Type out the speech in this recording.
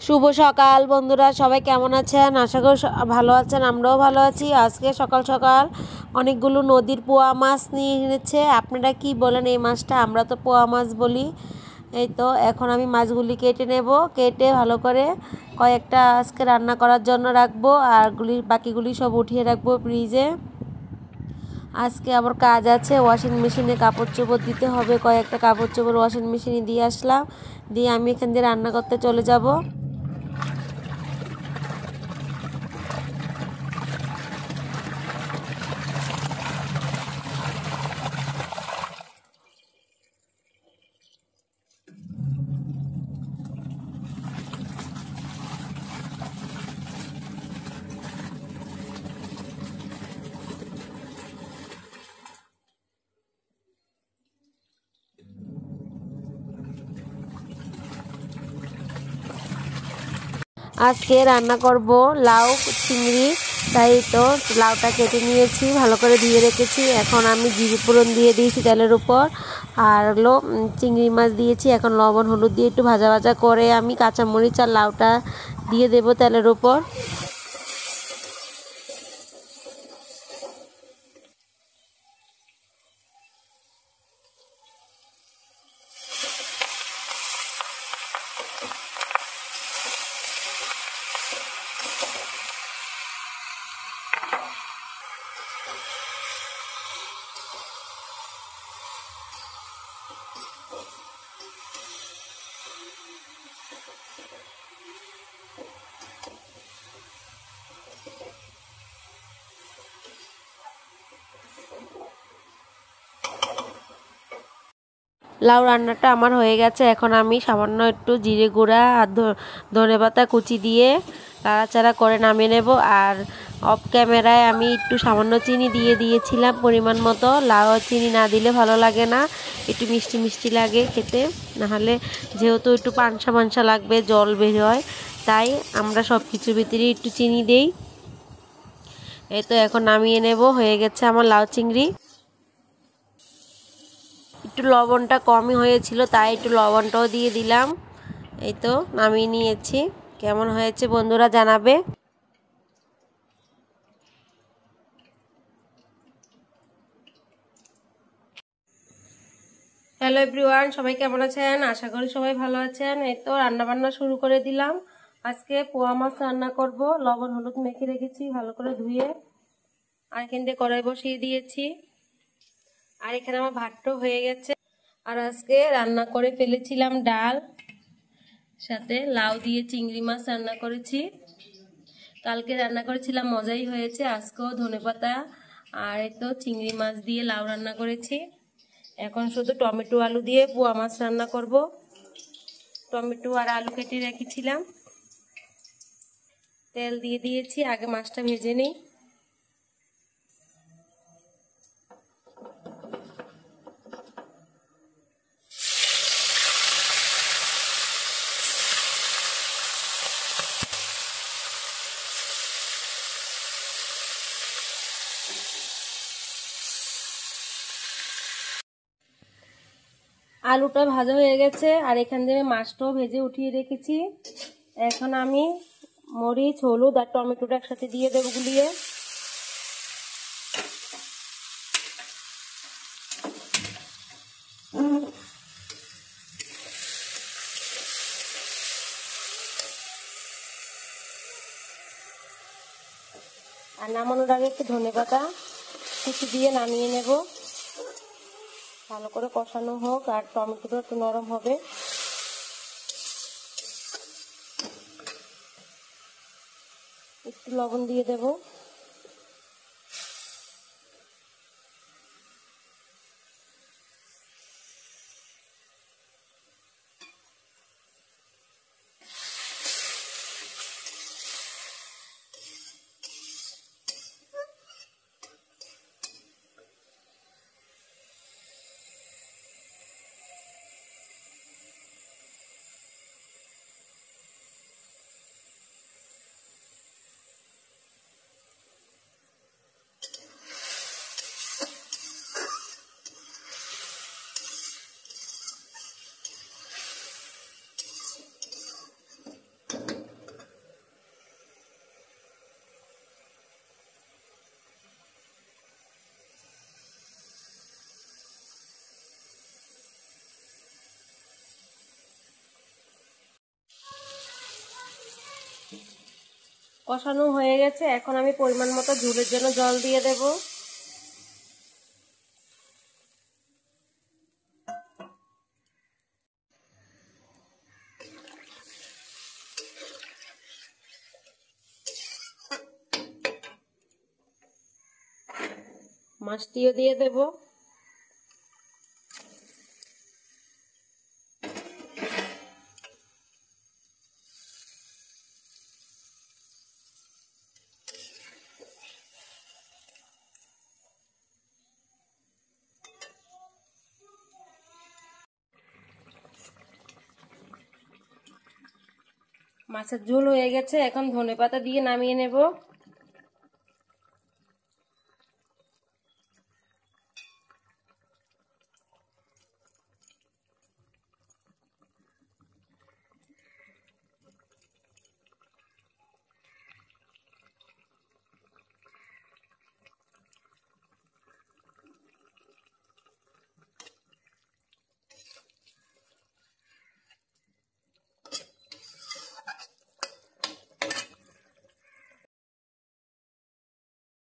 শুভ সকাল বন্ধুরা, সবাই কেমন আছেন? আশা করি ভালো আছেন। আমরাও ভালো আছি। আজকে সকাল সকাল অনেকগুলো নদীর পোয়া মাছ নিয়ে এনেছে। আপনারা কি বলেন এই মাছটা? আমরা তো পোয়া মাছ বলি। এই তো এখন আমি মাছগুলি কেটে নেব। কেটে ভালো করে কয়েকটা আজকে রান্না করার জন্য রাখবো, আর বাকিগুলি সব উঠিয়ে রাখবো ফ্রিজে। আজকে আবার কাজ আছে, ওয়াশিং মেশিনে কাপড় চোপড় দিতে হবে। কয়েকটা কাপড় চোপড় ওয়াশিং মেশিনে দিয়ে আসলাম, দিয়ে আমি এখান দিয়ে রান্না করতে চলে যাব। আজকে রান্না করব লাউ চিংড়ি, তাই তো লাউটা কেটে নিয়েছি, ভালো করে ধুয়ে রেখেছি। এখন আমি জিরে ফোড়ন দিয়ে দিয়েছি তেলের উপর, আর হলো চিংড়ি মাছ দিয়েছি। এখন লবণ হলুদ দিয়ে একটু ভাজা ভাজা করে আমি কাঁচামরিচ আর লাউটা দিয়ে দেবো তেলের উপর। লাউ রান্নাটা আমার হয়ে গেছে। এখন আমি সামান্য একটু জিরে গুঁড়া আর ধনেপাতা কুচি দিয়ে নাড়াচাড়া করে নামিয়ে নেব। আর অফ ক্যামেরায় আমি একটু সামান্য চিনি দিয়ে দিয়েছিলাম পরিমাণ মতো। লাউ চিনি না দিলে ভালো লাগে না, একটু মিষ্টি মিষ্টি লাগে খেতে। নাহলে যেহেতু একটু পানসা পানসা লাগবে, জল বের হয়, তাই আমরা সব কিছুর ভিতরে একটু চিনি দেই। এই তো এখন নামিয়ে নেব। হয়ে গেছে আমার লাউ চিংড়ি। একটু লবণটা কমই হয়েছিল, তাই একটু লবণটাও দিয়ে দিলাম। এই তো নামিয়ে নিয়েছি। কেমন হয়েছে বন্ধুরা জানাবে। হ্যালো এভরিওয়ান, সবাই কেমন আছেন? আশা করি সবাই ভালো আছেন। এই তো রান্না বান্না শুরু করে দিলাম। আজকে পোয়া মাছ রান্না করব। লবণ হলুদ মেখে রেখেছি ভালো করে ধুয়ে, আর এখান দিয়ে কড়াই বসিয়ে দিয়েছি। আর এখানে আমার ভাতটাও হয়ে গেছে। আর আজকে রান্না করে ফেলেছিলাম ডাল, সাথে লাউ দিয়ে চিংড়ি মাছ রান্না করেছি। কালকে রান্না করেছিলাম, মজাই হয়েছে। আজকেও ধনেপাতা আর এই তো চিংড়ি মাছ দিয়ে লাউ রান্না করেছি। এখন শুধু টমেটো আলু দিয়ে পোয়া মাছ রান্না করব। টমেটো আর আলু কেটে রেখেছিলাম, তেল দিয়ে দিয়েছি। আগে মাছটা ভেজে নিই। আলুটা ভাজা হয়ে গেছে, আর এখান থেকে মাছটাও ভেজে উঠিয়ে রেখেছি। এখন আমি মরিচ হলুদ আর টমেটোটা একসাথে দিয়ে দেবো গুলিয়ে। আর নামানোর আগে একটু ধনেপাতা কুচি দিয়ে নামিয়ে নেব। ভালো করে কষানো হোক, আর টমেটোটা একটু নরম হবে। একটু লবণ দিয়ে দেব। কষানো হয়ে গেছে, এখন আমি পরিমাণ মতো ঝোলের জন্য জল দিয়ে দেব। মাছটিও দিয়ে দেব। মাছের ঝোল হয়ে গেছে, এখন ধনেপাতা দিয়ে নামিয়ে নেব।